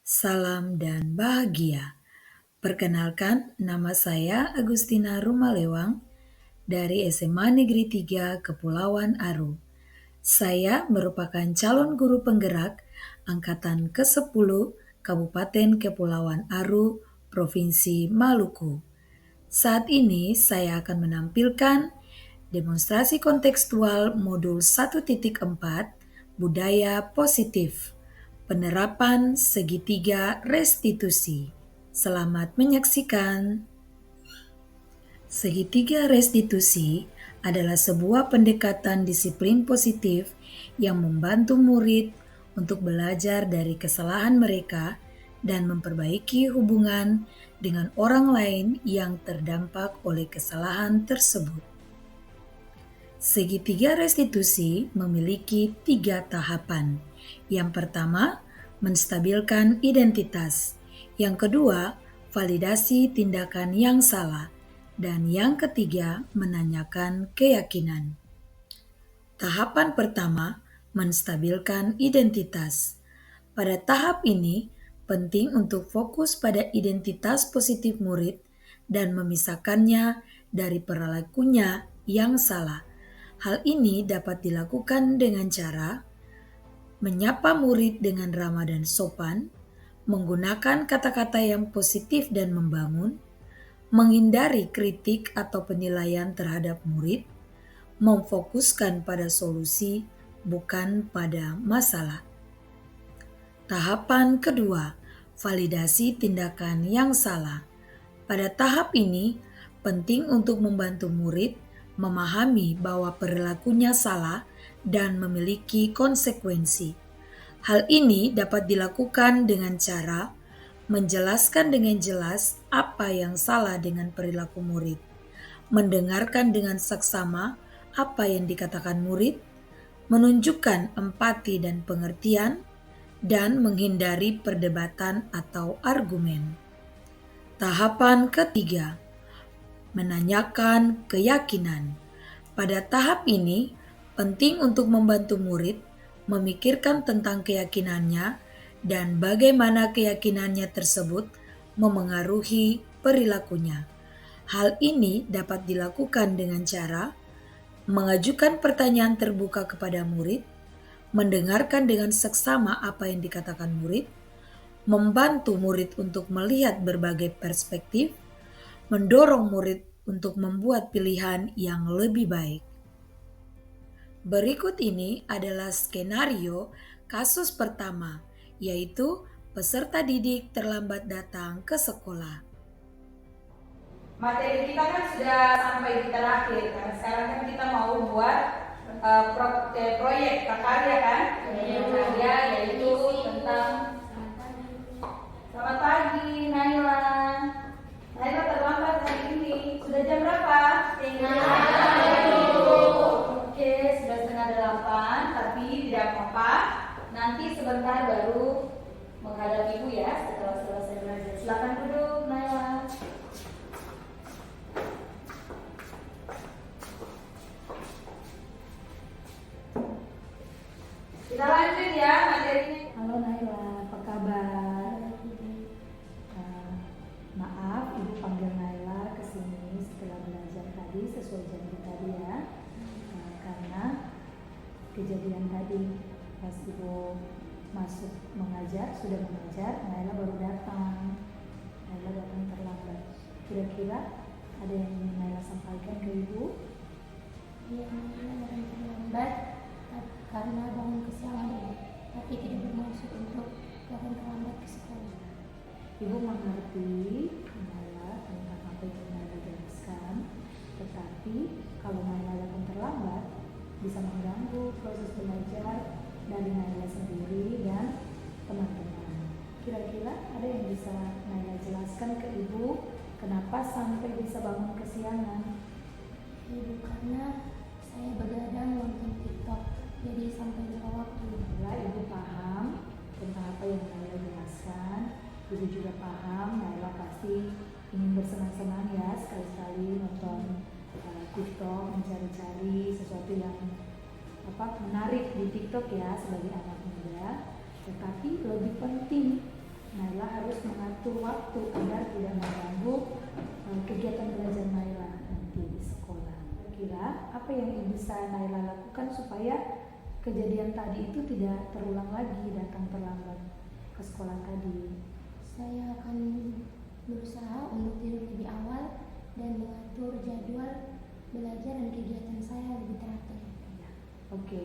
Salam dan bahagia. Perkenalkan, nama saya Agustina Rumalewang dari SMA Negeri 3 Kepulauan Aru. Saya merupakan calon guru penggerak angkatan ke-10 Kabupaten Kepulauan Aru, Provinsi Maluku. Saat ini saya akan menampilkan demonstrasi kontekstual modul 1.4 Budaya Positif. Penerapan segitiga restitusi. Selamat menyaksikan. Segitiga restitusi adalah sebuah pendekatan disiplin positif yang membantu murid untuk belajar dari kesalahan mereka dan memperbaiki hubungan dengan orang lain yang terdampak oleh kesalahan tersebut. Segitiga restitusi memiliki 3 tahapan. Yang pertama, menstabilkan identitas. Yang kedua, validasi tindakan yang salah. Dan yang ketiga, menanyakan keyakinan. Tahapan pertama, menstabilkan identitas. Pada tahap ini, penting untuk fokus pada identitas positif murid dan memisahkannya dari perilakunya yang salah. Hal ini dapat dilakukan dengan cara menyapa murid dengan ramah dan sopan, menggunakan kata-kata yang positif dan membangun, menghindari kritik atau penilaian terhadap murid, memfokuskan pada solusi bukan pada masalah. Tahapan kedua, validasi tindakan yang salah. Pada tahap ini, penting untuk membantu murid memahami bahwa perilakunya salah dan memiliki konsekuensi. Hal ini dapat dilakukan dengan cara menjelaskan dengan jelas apa yang salah dengan perilaku murid, mendengarkan dengan saksama apa yang dikatakan murid, menunjukkan empati dan pengertian, dan menghindari perdebatan atau argumen. Tahapan ketiga, menanyakan keyakinan. Pada tahap ini, penting untuk membantu murid memikirkan tentang keyakinannya dan bagaimana keyakinannya tersebut memengaruhi perilakunya. Hal ini dapat dilakukan dengan cara mengajukan pertanyaan terbuka kepada murid, mendengarkan dengan seksama apa yang dikatakan murid, membantu murid untuk melihat berbagai perspektif, mendorong murid untuk membuat pilihan yang lebih baik. Berikut ini adalah skenario kasus pertama, yaitu peserta didik terlambat datang ke sekolah. Materi kita kan sudah sampai di terakhir kan. Sekarang kan kita mau buat proyek prakarya kan? Prakarya yaitu tentang. Selamat pagi Naila. Naila terlambat hari ini. Sudah jam berapa? Oke, sudah setengah 8, tapi tidak apa-apa. Nanti sebentar baru menghadap ibu ya setelah selesai belajar. Silakan duduk Naila. Kita lanjut ya materinya. Halo Naila, apa kabar? Maaf, Ibu panggil Naila ke sini setelah belajar tadi sesuai janji tadi ya. Karena kejadian tadi pas Ibu masuk sudah mengajar, Naila baru datang. Naila datang terlambat. Kira-kira ada yang ingin Naila sampaikan ke Ibu? Iya, Naila datang terlambat karena bangun kesiangan, tapi tidak bermaksud untuk datang terlambat ke sekolah. Ibu mengerti Naila tentang apa yang Naila jelaskan, tetapi kalau Naila datang terlambat bisa mengganggu proses belajar dari Naila sendiri dan teman-teman. Kira-kira ada yang bisa Naila jelaskan ke Ibu kenapa sampai bisa bangun kesiangan? Ibu, karena saya begadang nonton TikTok, jadi sampai lupa waktu. Naila, Ibu paham tentang apa yang Naila jelaskan. Ibu juga paham Naila pasti ingin bersenang-senang ya sekali-sekali nonton TikTok, mencari-cari sesuatu yang menarik di TikTok ya sebagai anak muda. Tetapi lebih penting Naila harus mengatur waktu agar tidak mengganggu kegiatan belajar Naila nanti di sekolah. Kira apa yang bisa Naila lakukan supaya kejadian tadi itu tidak terulang lagi, datang terlambat ke sekolah tadi? Saya akan berusaha untuk tidur lebih awal dan mengatur jadwal belajar dan kegiatan saya lebih teratur. Ya. Oke,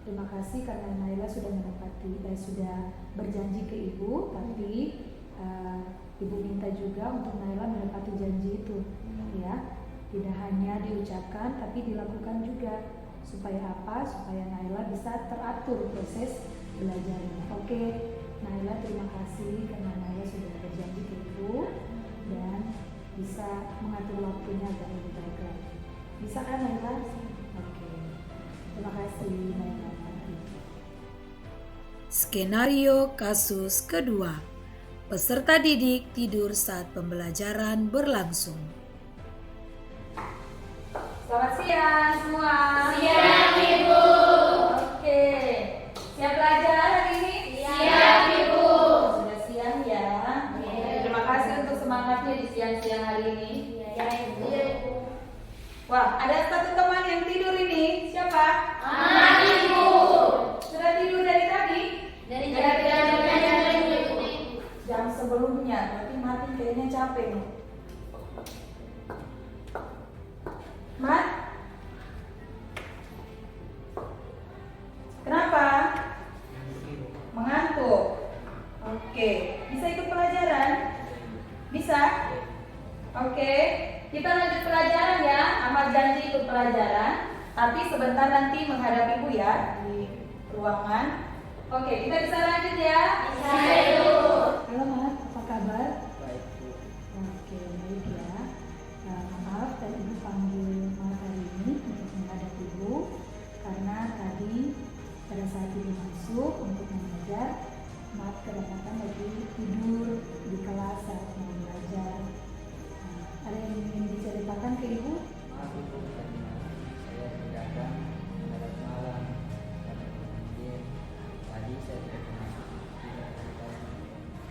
terima kasih karena Naila sudah sudah berjanji ke Ibu, tapi Ibu minta juga untuk Naila menepati janji itu, ya. Tidak hanya diucapkan tapi dilakukan juga. Supaya apa? Supaya Naila bisa teratur proses belajarnya. Oke, Naila terima kasih karena Naila sudah berjanji ke Ibu dan bisa mengatur waktunya agak lebih baik lagi. Bisa kan Naila? Oke, terima kasih Naila. Skenario kasus kedua. Peserta didik tidur saat pembelajaran berlangsung. Selamat siang semua. Siap, Ibu. Oke. Siap belajar hari ini? Siap, Ibu. Sudah siang ya. Terima kasih untuk semangatnya di siang-siang hari ini. Ya, Ibu. Wah, ada satu teman yang tidur ini. Siapa? Ibu. Sudah tidur dari tadi? Dari jam Ibu. Jam sebelumnya. Berarti mati kayaknya capek nih. Mat? Kenapa? Mengantuk. Oke, bisa ikut pelajaran? Bisa? Oke, kita lanjut pelajaran ya. Amal janji ikut pelajaran. Tapi sebentar nanti menghadap Ibu ya di ruangan. Oke, kita bisa lanjut ya? Bisa, Ibu. Halo Mat, apa kabar? Baik, Bu. Oke, baik ya. Maaf tadi Ibu panggil Mat hari ini untuk menghadap Ibu karena tadi pada saat Ibu masuk untuk mengajar, Mat kedapatan lagi tidur di kelas saat mau belajar. Ada yang ingin diceritakan ke Ibu? Maaf Ibu, karena saya begadang mendadak malam karena mungkin tadi saya tidak masuk tidur tadi.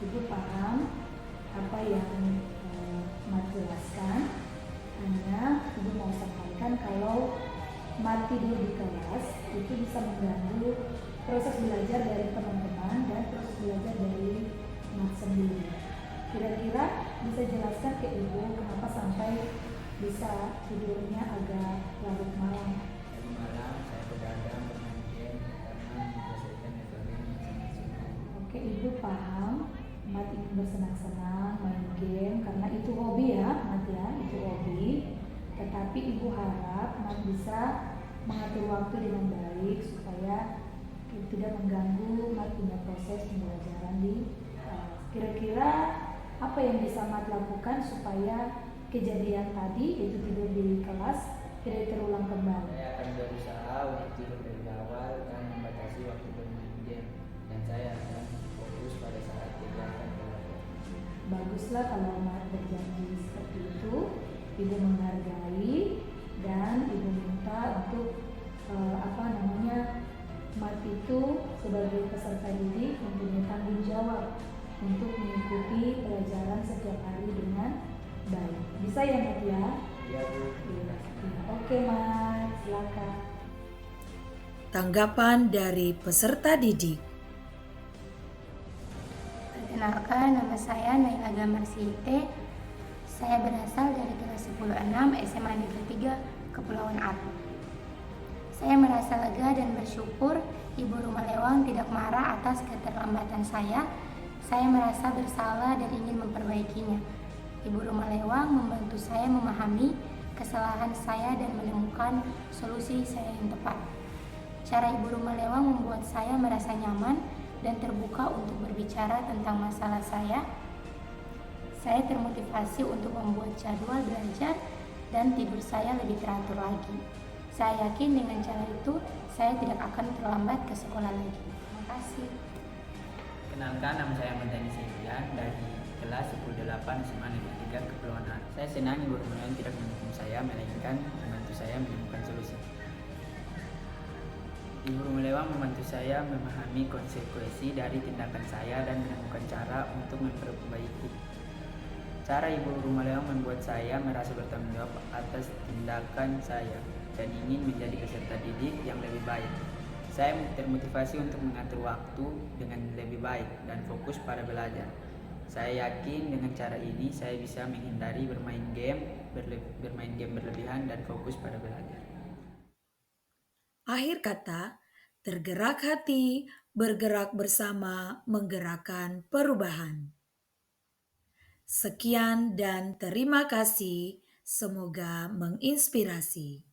Ibu paham apa yang Mat jelaskan, hanya Ibu mau sampaikan kalau Mat tidur di kelas itu bisa mengganggu proses belajar dari teman-teman dan proses belajar dari Mat sendiri. Kira-kira bisa jelaskan ke Ibu kenapa sampai bisa tidurnya agak larut malam? Tadi malam saya begadang bermain game karena menyelesaikan tugas yang sangat sulit. Oke, Ibu paham Mat ingin bersenang-senang main game karena itu hobi ya, Mat ya, itu hobi. Tetapi Ibu harap Mat bisa mengatur waktu dengan baik supaya tidak mengganggu Mat punya proses pembelajaran di kelas. Kira-kira apa yang bisa Mat lakukan supaya kejadian tadi itu tidur di kelas tidak terulang kembali? Saya akan berusaha untuk tidur dari awal dan membatasi waktu bermain game, dan saya akan fokus pada saat kegiatan belajar. Baguslah kalau Mat berjanji seperti itu. Ibu menghargai dan Ibu minta untuk Mat itu sebagai peserta didik mempunyai tanggung jawab untuk mengikuti pelajaran setiap hari dengan baik. Bisa ya Mat ya? Iya Bu. Iya. Oke Mat, silakan. Tanggapan dari peserta didik. Perkenalkan, nama saya Naila Gambar Sinte. Saya berasal dari kelas 10-6 SMA Negeri 3 Kepulauan Ariau. Saya merasa lega dan bersyukur Ibu Rumah Lewang tidak marah atas keterlambatan saya. Saya merasa bersalah dan ingin memperbaikinya. Ibu Rumah Lewang membantu saya memahami kesalahan saya dan menemukan solusi saya yang tepat. Cara Ibu Rumah Lewang membuat saya merasa nyaman dan terbuka untuk berbicara tentang masalah saya. Saya termotivasi untuk membuat jadwal belajar dan tidur saya lebih teratur lagi. Saya yakin dengan cara itu, saya tidak akan terlambat ke sekolah lagi. Terima kasih. Kenalkan, nama saya Mardani Septian dari kelas 10-8 SMA Negeri 3 Kepulauan Ariau. Saya senang Ibu Rumah Lewang tidak mendukung saya, melainkan membantu saya menemukan solusi. Ibu rumah lewang membantu saya memahami konsekuensi dari tindakan saya dan menemukan cara untuk memperbaiki. Cara ibu rumah lewang membuat saya merasa bertanggung jawab atas tindakan saya dan ingin menjadi peserta didik yang lebih baik. Saya termotivasi untuk mengatur waktu dengan lebih baik dan fokus pada belajar. Saya yakin dengan cara ini saya bisa menghindari bermain game berlebihan dan fokus pada belajar. Akhir kata, tergerak hati, bergerak bersama, menggerakkan perubahan. Sekian dan terima kasih. Semoga menginspirasi.